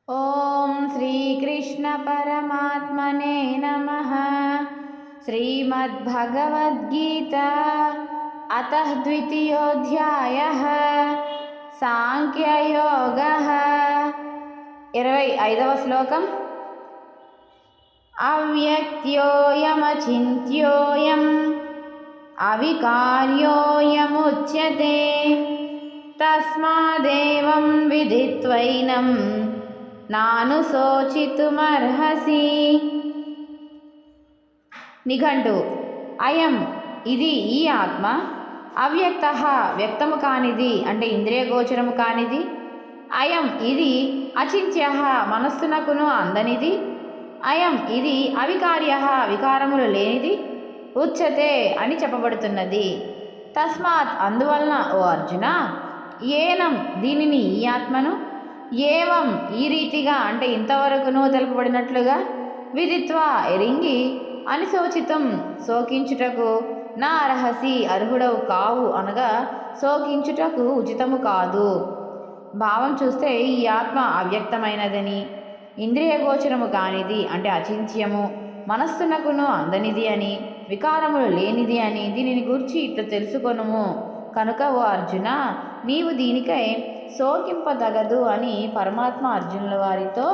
ఓం శ్రీకృష్ణ పరమాత్మనే నమః. శ్రీమద్భగవద్గీత అతః ద్వితీయోధ్యాయః సాంఖ్యయోగః. 25వ శ్లోకం. అవ్యక్త్యోయమచింత్యోయం అవికార్యోయముచ్యతే తస్మాదేవం విదిత్వైనం నానుశోచితుమర్హసి. నిఘంటు. అయం ఇది ఈ ఆత్మ, అవ్యక్త వ్యక్తము కానిది అంటే ఇంద్రియగోచరము కానిది, అయం ఇది అచింత్య మనస్సునకును అందనిది, అయం ఇది అవికార్య వికారములు లేనిది, ఉచ్యతే అని చెప్పబడుతున్నది. తస్మాత్ అందువలన ఓ అర్జున, ఏనం దీనిని ఈ ఆత్మను, ఏవం ఈ రీతిగా అంటే ఇంతవరకును తెలుపబడినట్లుగా, విదిత్వా ఎరింగి, అనిశోచితం శోకించుటకు, నా అర్హసి అర్హుడవు కావు అనగా శోకించుటకు ఉచితము కాదు. భావం చూస్తే ఈ ఆత్మ అవ్యక్తమైనదని, ఇంద్రియగోచరము కానిది అంటే అచింత్యము, మనస్సునకును అందనిది అని, వికారములు లేనిది అని దీనిని గూర్చి ఇట్లు తెలుసుకొనుము. కనుక ఓ అర్జున, నీవు దీనికై శోకింపదగదు అని పరమాత్మ అర్జునుల వారితో,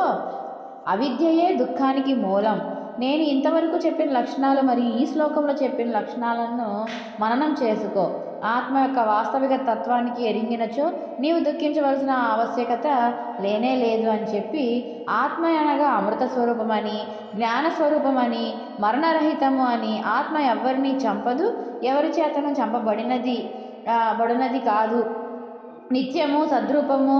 అవిద్యయే దుఃఖానికి మూలం, నేను ఇంతవరకు చెప్పిన లక్షణాలు మరియు ఈ శ్లోకంలో చెప్పిన లక్షణాలను మననం చేసుకో. ఆత్మ యొక్క వాస్తవిక తత్వానికి ఎరింగినచో నీవు దుఃఖించవలసిన ఆవశ్యకత లేనే లేదు అని చెప్పి, ఆత్మ అనగా అమృత స్వరూపమని, జ్ఞాన స్వరూపమని, మరణరహితము అని, ఆత్మ ఎవరిని చంపదు, ఎవరి చేతను చంపబడినది కాదు, నిత్యము సద్రూపము,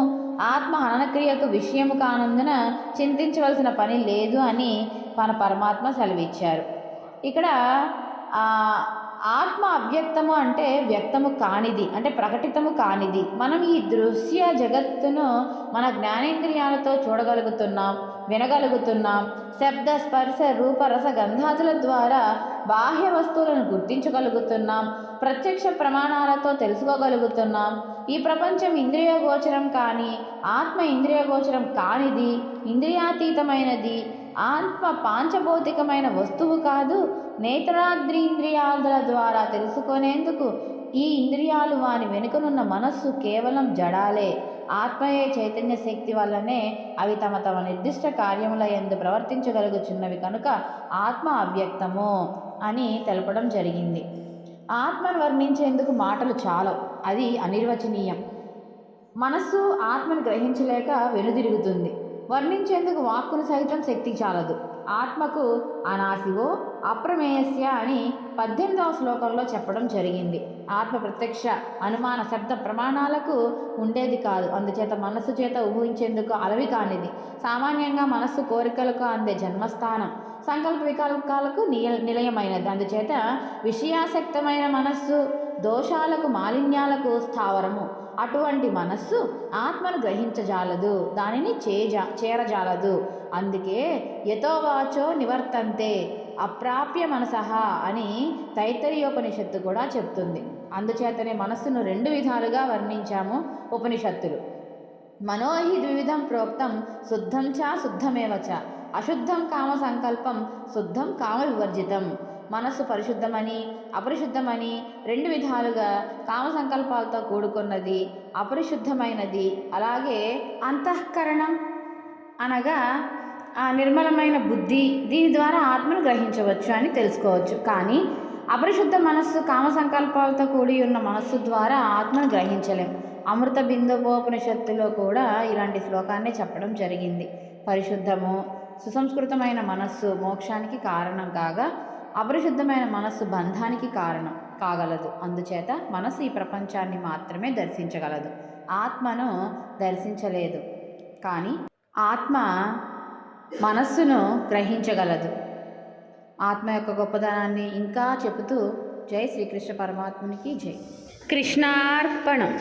ఆత్మ హననక్రియకు విషయము కానందున చింతించవలసిన పని లేదు అని మన పరమాత్మ సెలవిచ్చారు. ఇక్కడ ఆత్మ అవ్యక్తము అంటే వ్యక్తము కానిది అంటే ప్రకటితము కానిది. మనం ఈ దృశ్య జగత్తును మన జ్ఞానేంద్రియాలతో చూడగలుగుతున్నాం, వినగలుగుతున్నాం. శబ్ద స్పర్శ రూప రస గంధాదుల ద్వారా బాహ్య వస్తువులను గుర్తించగలుగుతున్నాం, ప్రత్యక్ష ప్రమాణాలతో తెలుసుకోగలుగుతున్నాం. ఈ ప్రపంచం ఇంద్రియగోచరం కానీ ఆత్మ ఇంద్రియగోచరం కానిది, ఇంద్రియాతీతమైనది. ఆత్మ పాంచభౌతికమైన వస్తువు కాదు. నేత్రాద్రీంద్రియాల ద్వారా తెలుసుకునేందుకు ఈ ఇంద్రియాలు వాని వెనుకనున్న మనస్సు కేవలం జడాలే. ఆత్మయే చైతన్య శక్తి వల్లనే అవి తమ తమ నిర్దిష్ట కార్యముల యందు ప్రవర్తించగలుగుచున్నవి. కనుక ఆత్మ అవ్యక్తము అని తెలపడం జరిగింది. ఆత్మను వర్ణించేందుకు మాటలు చాలవు, అది అనిర్వచనీయం. మనస్సు ఆత్మను గ్రహించలేక వెనుదిరుగుతుంది. వర్ణించేందుకు వాక్కును సైతం శక్తి చాలదు. ఆత్మకు అనాసివో అప్రమేయస్య అని 18వ శ్లోకంలో చెప్పడం జరిగింది. ఆత్మ ప్రత్యక్ష అనుమాన శబ్ద ప్రమాణాలకు ఉండేది కాదు. అందుచేత మనస్సు చేత ఊహించేందుకు అలవి కానిది. సామాన్యంగా మనస్సు కోరికలకు అందే జన్మస్థానం, సంకల్ప వికల్పాలకు నిలయమైనది. అందుచేత విషయాసక్తమైన మనస్సు దోషాలకు మాలిన్యాలకు స్థావరము. అటువంటి మనస్సు ఆత్మను గ్రహించజాలదు, దానిని చేరజాలదు. అందుకే యతోవాచో నివర్తంతే అప్రాప్య మనసః అని తైత్తరీయోపనిషత్తు కూడా చెప్తుంది. అందుచేతనే మనస్సును 2 విధాలుగా వర్ణించాము ఉపనిషత్తులు. మనోహి ద్వివిధం ప్రోక్తం శుద్ధం చ శుద్ధమేవ చ, అశుద్ధం కామ సంకల్పం శుద్ధం కామ వివర్జితం. మనస్సు పరిశుద్ధమని అపరిశుద్ధమని 2 విధాలుగా కామ సంకల్పాలతో కూడుకున్నది, అపరిశుద్ధమైనది. అలాగే అంతఃకరణం అనగా ఆ నిర్మలమైన బుద్ధి, దీని ద్వారా ఆత్మను గ్రహించవచ్చు అని తెలుసుకోవచ్చు. కానీ అపరిశుద్ధ మనస్సు కామ సంకల్పాలతో కూడి ఉన్న మనస్సు ద్వారా ఆత్మను గ్రహించలేం. అమృత బిందుపోపనిషత్తులో కూడా ఇలాంటి శ్లోకాన్ని చెప్పడం జరిగింది. పరిశుద్ధము సుసంస్కృతమైన మనస్సు మోక్షానికి కారణం కాగా, అపరిశుద్ధమైన మనస్సు బంధానికి కారణం కాగలదు. అందుచేత మనస్సు ఈ ప్రపంచాన్ని మాత్రమే దర్శించగలదు, ఆత్మను దర్శించలేదు. కానీ ఆత్మ మనస్సును గ్రహించగలదు. ఆత్మ యొక్క గొప్పదనాన్ని ఇంకా చెబుతూ జై శ్రీకృష్ణ పరమాత్మునికి జై. కృష్ణార్పణం.